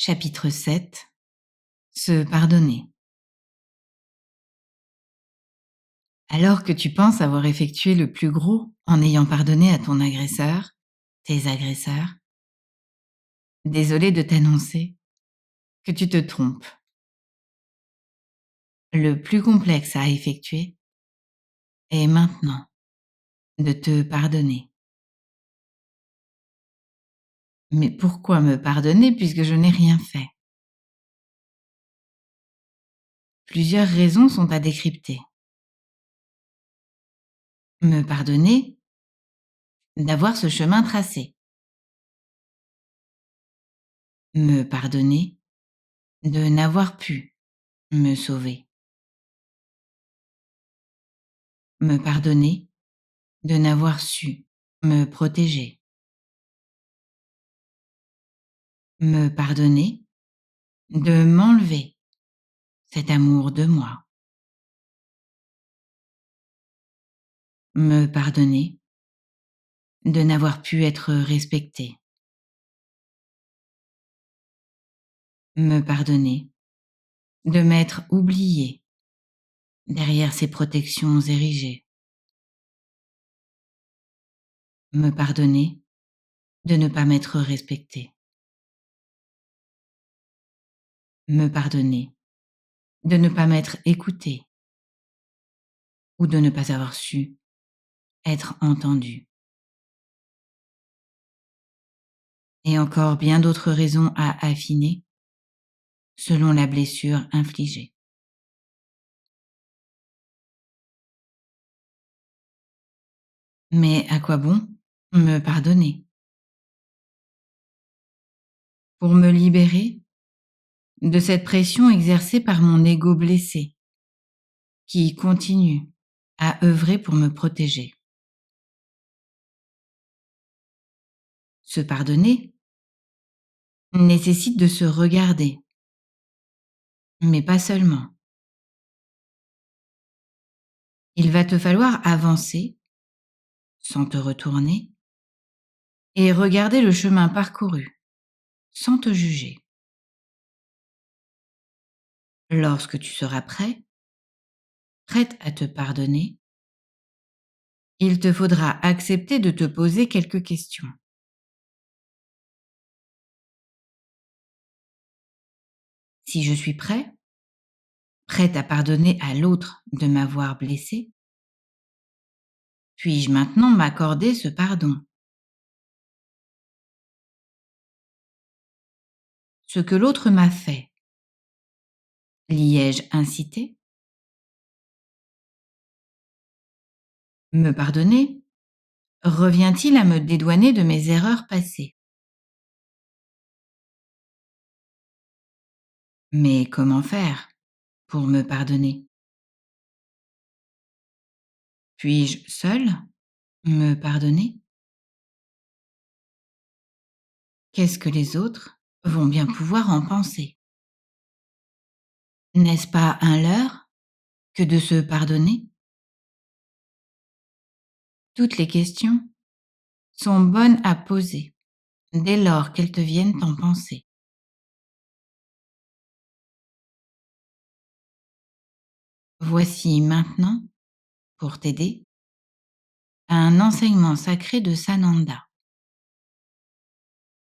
Chapitre 7. Se pardonner. Alors que tu penses avoir effectué le plus gros en ayant pardonné à ton agresseur, tes agresseurs, désolé de t'annoncer que tu te trompes. Le plus complexe à effectuer est maintenant de te pardonner. Mais pourquoi me pardonner puisque je n'ai rien fait? Plusieurs raisons sont à décrypter. Me pardonner d'avoir ce chemin tracé. Me pardonner de n'avoir pu me sauver. Me pardonner de n'avoir su me protéger. Me pardonner de m'enlever cet amour de moi. Me pardonner de n'avoir pu être respectée. Me pardonner de m'être oubliée derrière ces protections érigées. Me pardonner de ne pas m'être respectée. Me pardonner de ne pas m'être écoutée ou de ne pas avoir su être entendue. Et encore bien d'autres raisons à affiner selon la blessure infligée. Mais à quoi bon me pardonner? Pour me libérer de cette pression exercée par mon ego blessé, qui continue à œuvrer pour me protéger. Se pardonner nécessite de se regarder, mais pas seulement. Il va te falloir avancer sans te retourner et regarder le chemin parcouru sans te juger. Lorsque tu seras prête à te pardonner, il te faudra accepter de te poser quelques questions. Si je suis prête à pardonner à l'autre de m'avoir blessée, puis-je maintenant m'accorder ce pardon? Ce que l'autre m'a fait, l'y ai-je incité? Me pardonner revient-il à me dédouaner de mes erreurs passées? Mais comment faire pour me pardonner? Puis-je seule me pardonner? Qu'est-ce que les autres vont bien pouvoir en penser? N'est-ce pas un leurre que de se pardonner? Toutes les questions sont bonnes à poser dès lors qu'elles te viennent en pensée. Voici maintenant, pour t'aider, un enseignement sacré de Sananda.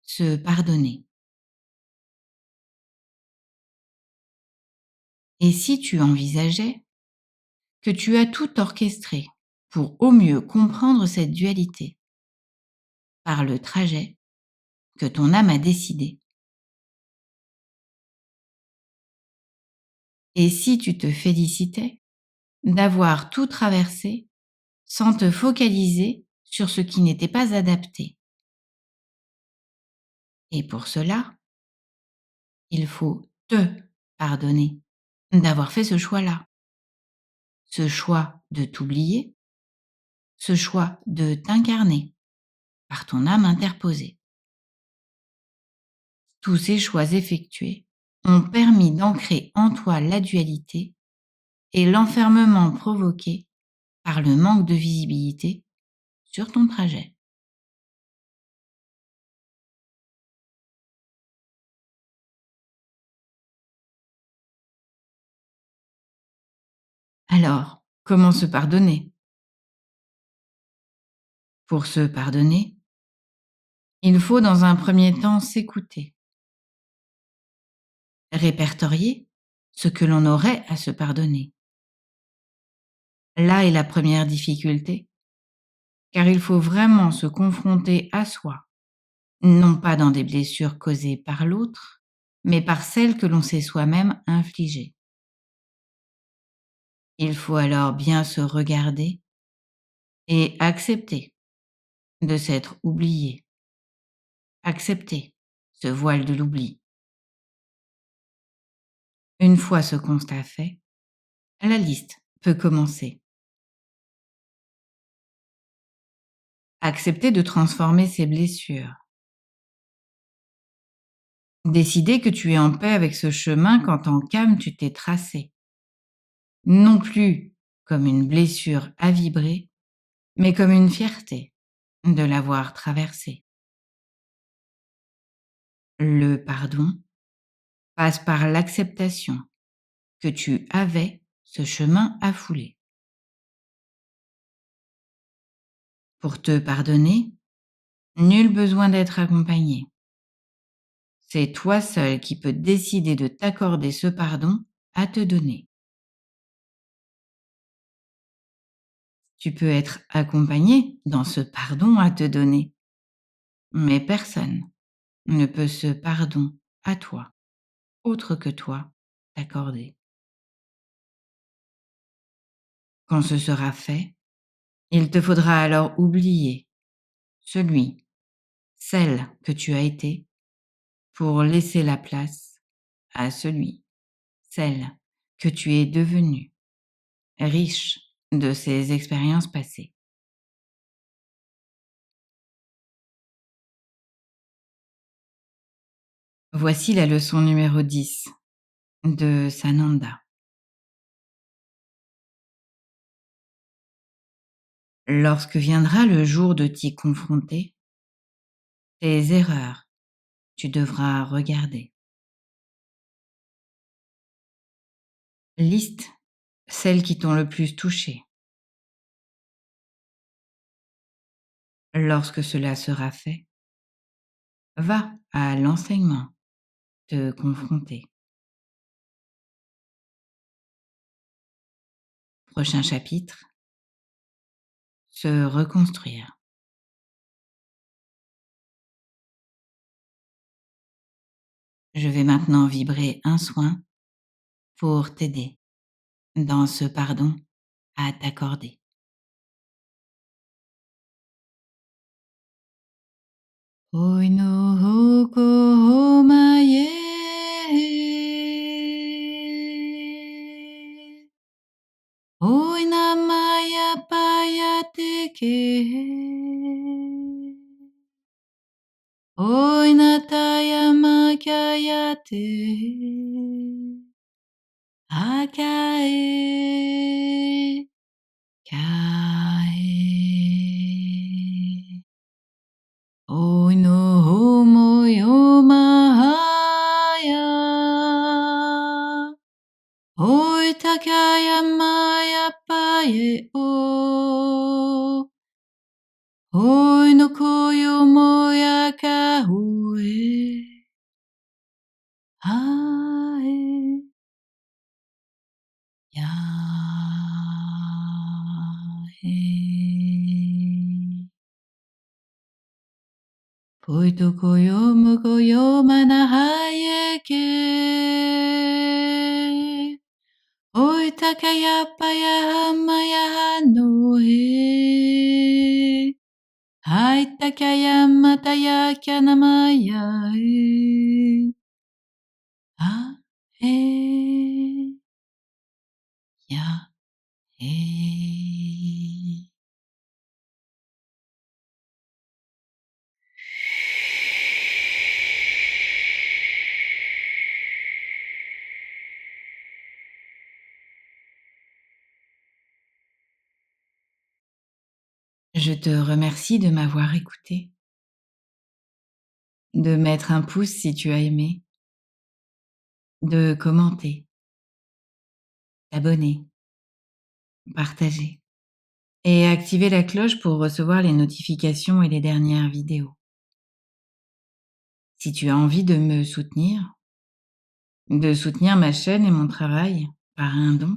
Se pardonner. Et si tu envisageais que tu as tout orchestré pour au mieux comprendre cette dualité par le trajet que ton âme a décidé? Et si tu te félicitais d'avoir tout traversé sans te focaliser sur ce qui n'était pas adapté? Et pour cela, il faut te pardonner d'avoir fait ce choix-là. Ce choix de t'oublier, ce choix de t'incarner par ton âme interposée. Tous ces choix effectués ont permis d'ancrer en toi la dualité et l'enfermement provoqué par le manque de visibilité sur ton trajet. Alors, comment se pardonner? Pour se pardonner, il faut dans un premier temps s'écouter, répertorier ce que l'on aurait à se pardonner. Là est la première difficulté, car il faut vraiment se confronter à soi, non pas dans des blessures causées par l'autre, mais par celles que l'on s'est soi-même infligées. Il faut alors bien se regarder et accepter de s'être oublié, accepter ce voile de l'oubli. Une fois ce constat fait, la liste peut commencer. Accepter de transformer ces blessures. Décider que tu es en paix avec ce chemin quand en calme tu t'es tracé. Non plus comme une blessure à vibrer, mais comme une fierté de l'avoir traversée. Le pardon passe par l'acceptation que tu avais ce chemin à fouler. Pour te pardonner, nul besoin d'être accompagné. C'est toi seul qui peux décider de t'accorder ce pardon à te donner. Tu peux être accompagné dans ce pardon à te donner, mais personne ne peut ce pardon à toi, autre que toi, t'accorder. Quand ce sera fait, il te faudra alors oublier celui, celle que tu as été pour laisser la place à celui, celle que tu es devenu, riche de ces expériences passées. Voici la leçon numéro 10 de Sananda. Lorsque viendra le jour de t'y confronter, tes erreurs, tu devras regarder. Liste celles qui t'ont le plus touché. Lorsque cela sera fait, va à l'enseignement te confronter. Prochain chapitre, se reconstruire. Je vais maintenant vibrer un soin pour t'aider dans ce pardon à t'accorder. Oi no hoko homaye. Oi namaya payateke. Oi nataya makayate. Akae. Kae. Oi no homo yomahaya. Oi takaya maya paye o. Oi no koyo moya kahue. Hae. Ya. Poito koyomu koyomana hayeke. Oi takaya paya hamaya hanohe. Hai takaya mataya kyanamaya e. Ah e. Ya e. Je te remercie de m'avoir écouté, de mettre un pouce si tu as aimé, de commenter, t'abonner partager et activer la cloche pour recevoir les notifications et les dernières vidéos. Si tu as envie de soutenir ma chaîne et mon travail par un don,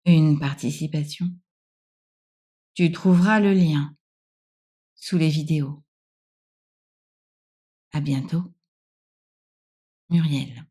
une participation, tu trouveras le lien sous les vidéos. À bientôt, Muriel.